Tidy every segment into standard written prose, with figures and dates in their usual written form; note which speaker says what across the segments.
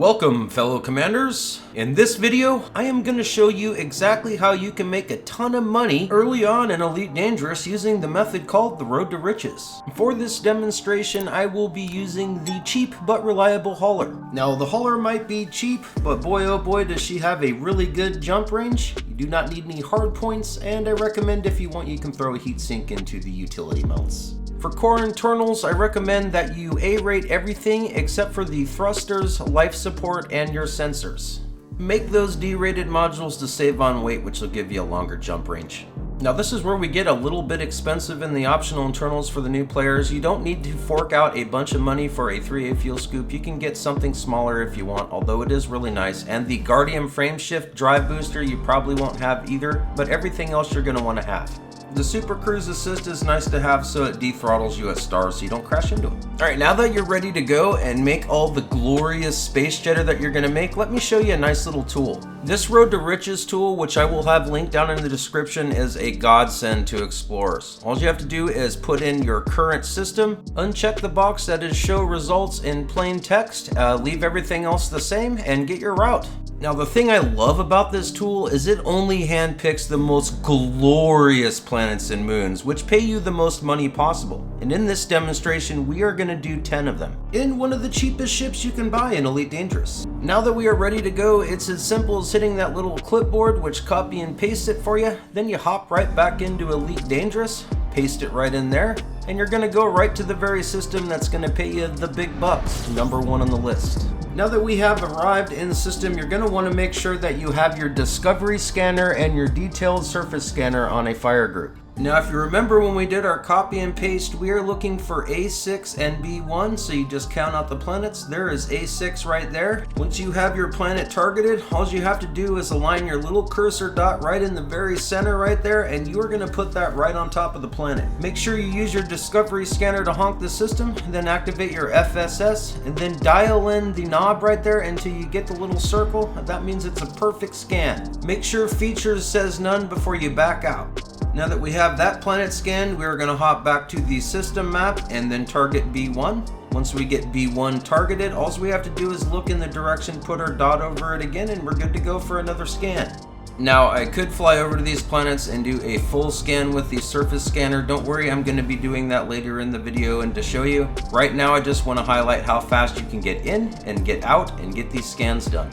Speaker 1: Welcome, fellow commanders. In this video, I am going to show you exactly how you can make a ton of money early on in Elite Dangerous using the method called the Road to Riches. For this demonstration, I will be using the cheap but reliable hauler. Now, the hauler might be cheap, but boy oh boy does she have a really good jump range. You do not need any hard points, and I recommend if you want you can throw a heatsink into the utility mounts. For core internals, I recommend that you A-rate everything except for the thrusters, life support, and your sensors. Make those D-rated modules to save on weight, which will give you a longer jump range. Now this is where we get a little bit expensive in the optional internals for the new players. You don't need to fork out a bunch of money for a 3A fuel scoop. You can get something smaller if you want, although it is really nice. And the Guardian frame shift drive booster you probably won't have either, but everything else you're going to want to have. The Super Cruise Assist is nice to have so it de-throttles you at stars so you don't crash into it. Alright, now that you're ready to go and make all the glorious space jetter that you're going to make, let me show you a nice little tool. This Road to Riches tool, which I will have linked down in the description, is a godsend to explorers. All you have to do is put in your current system, uncheck the box that is show results in plain text, leave everything else the same, and get your route. Now the thing I love about this tool is it only handpicks the most glorious planets and moons, which pay you the most money possible. And in this demonstration, we are going to do 10 of them, in one of the cheapest ships you can buy in Elite Dangerous. Now that we are ready to go, it's as simple as hitting that little clipboard, which copy and paste it for you. Then you hop right back into Elite Dangerous, paste it right in there, and you're going to go right to the very system that's going to pay you the big bucks, number one on the list. Now that we have arrived in the system, you're going to want to make sure that you have your Discovery Scanner and your Detailed Surface Scanner on a fire group. Now, if you remember when we did our copy and paste, we are looking for A6 and B1, so you just count out the planets. There is A6 right there. Once you have your planet targeted, all you have to do is align your little cursor dot right in the very center right there, and you are going to put that right on top of the planet. Make sure you use your Discovery Scanner to honk the system, then activate your FSS, and then dial in the knob right there until you get the little circle. That means it's a perfect scan. Make sure Features says none before you back out. Now that we have that planet scanned, we're going to hop back to the system map and then target B1. Once we get B1 targeted, all we have to do is look in the direction, put our dot over it again, and we're good to go for another scan. Now, I could fly over to these planets and do a full scan with the surface scanner. Don't worry, I'm going to be doing that later in the video and to show you. Right now, I just want to highlight how fast you can get in and get out and get these scans done.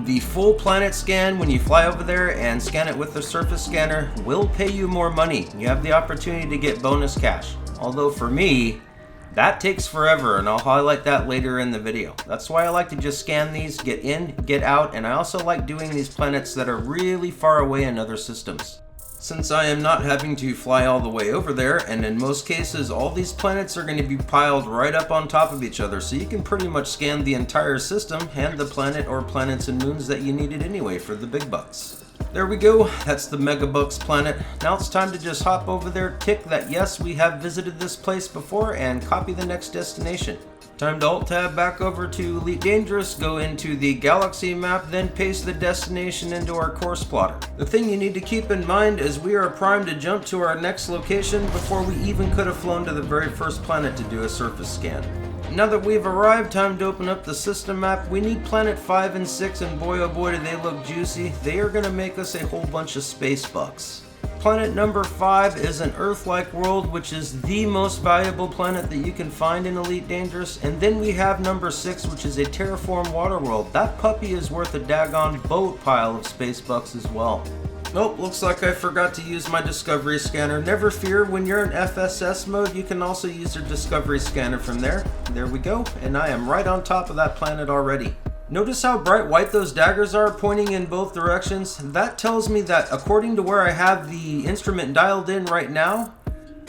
Speaker 1: The full planet scan, when you fly over there and scan it with the surface scanner, will pay you more money. You have the opportunity to get bonus cash. Although for me, that takes forever, and I'll highlight that later in the video. That's why I like to just scan these, get in, get out, and I also like doing these planets that are really far away in other systems. Since I am not having to fly all the way over there, and in most cases all these planets are going to be piled right up on top of each other, so you can pretty much scan the entire system and the planet or planets and moons that you needed anyway for the big bucks. There we go, that's the Megabucks planet. Now it's time to just hop over there, tick that yes, we have visited this place before, and copy the next destination. Time to Alt-Tab back over to Elite Dangerous, go into the galaxy map, then paste the destination into our course plotter. The thing you need to keep in mind is we are primed to jump to our next location before we even could have flown to the very first planet to do a surface scan. Now that we've arrived, time to open up the system map. We need planet 5 and 6, and boy oh boy do they look juicy. They are going to make us a whole bunch of space bucks. Planet number 5 is an Earth-like world, which is the most valuable planet that you can find in Elite Dangerous. And then we have number 6, which is a terraform water world. That puppy is worth a daggone boat pile of space bucks as well. Nope, looks like I forgot to use my Discovery Scanner. Never fear, when you're in FSS mode, you can also use your Discovery Scanner from there. There we go, and I am right on top of that planet already. Notice how bright white those daggers are pointing in both directions? That tells me that according to where I have the instrument dialed in right now,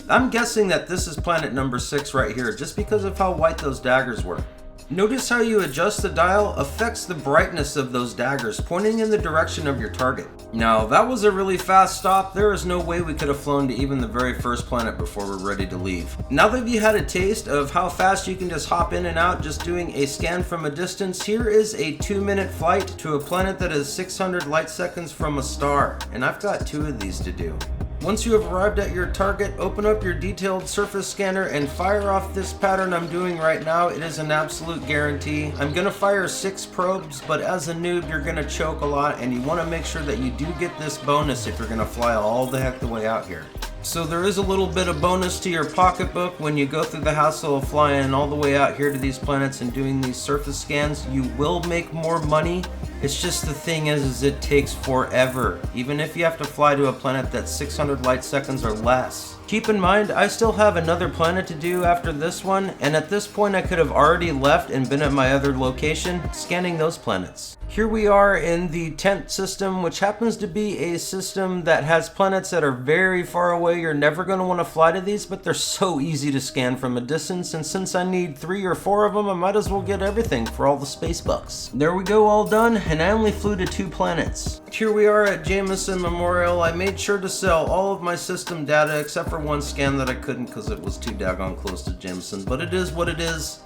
Speaker 1: I'm guessing that this is planet number 6 right here, just because of how white those daggers were. Notice how you adjust the dial affects the brightness of those daggers, pointing in the direction of your target. Now, that was a really fast stop. There is no way we could have flown to even the very first planet before we're ready to leave. Now that you had a taste of how fast you can just hop in and out just doing a scan from a distance, here is a 2-minute flight to a planet that is 600 light seconds from a star, and I've got 2 of these to do. Once you have arrived at your target, open up your detailed surface scanner and fire off this pattern I'm doing right now. It is an absolute guarantee. I'm gonna fire 6 probes, but as a noob, you're gonna choke a lot, and you wanna make sure that you do get this bonus if you're gonna fly all the heck the way out here. So there is a little bit of bonus to your pocketbook when you go through the hassle of flying all the way out here to these planets and doing these surface scans. You will make more money. It's just the thing is it takes forever, even if you have to fly to a planet that's 600 light seconds or less. Keep in mind, I still have another planet to do after this one, and at this point I could have already left and been at my other location, scanning those planets. Here we are in the tent system, which happens to be a system that has planets that are very far away. You're never going to want to fly to these, but they're so easy to scan from a distance, and since I need 3 or 4 of them, I might as well get everything for all the space bucks. There we go, all done, and I only flew to 2 planets. Here we are at Jameson Memorial. I made sure to sell all of my system data except for one scan that I couldn't because it was too daggone close to Jameson, but it is what it is.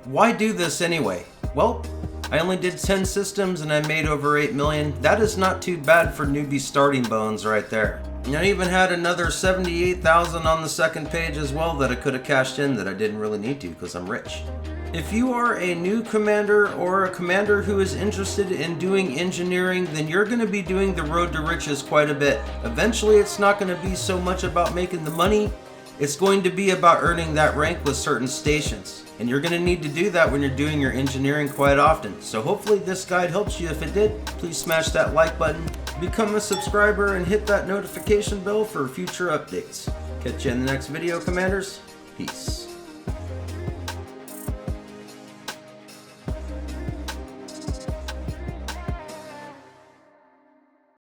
Speaker 1: Why do this anyway? Well, I only did 10 systems and I made over 8 million. That is not too bad for newbie starting bones right there. And I even had another 78,000 on the second page as well that I could have cashed in that I didn't really need to because I'm rich. If you are a new commander or a commander who is interested in doing engineering, then you're going to be doing the road to riches quite a bit. Eventually it's not going to be so much about making the money, it's going to be about earning that rank with certain stations. And you're going to need to do that when you're doing your engineering quite often. So hopefully this guide helps you. If it did, please smash that like button, become a subscriber, and hit that notification bell for future updates. Catch you in the next video, Commanders. Peace.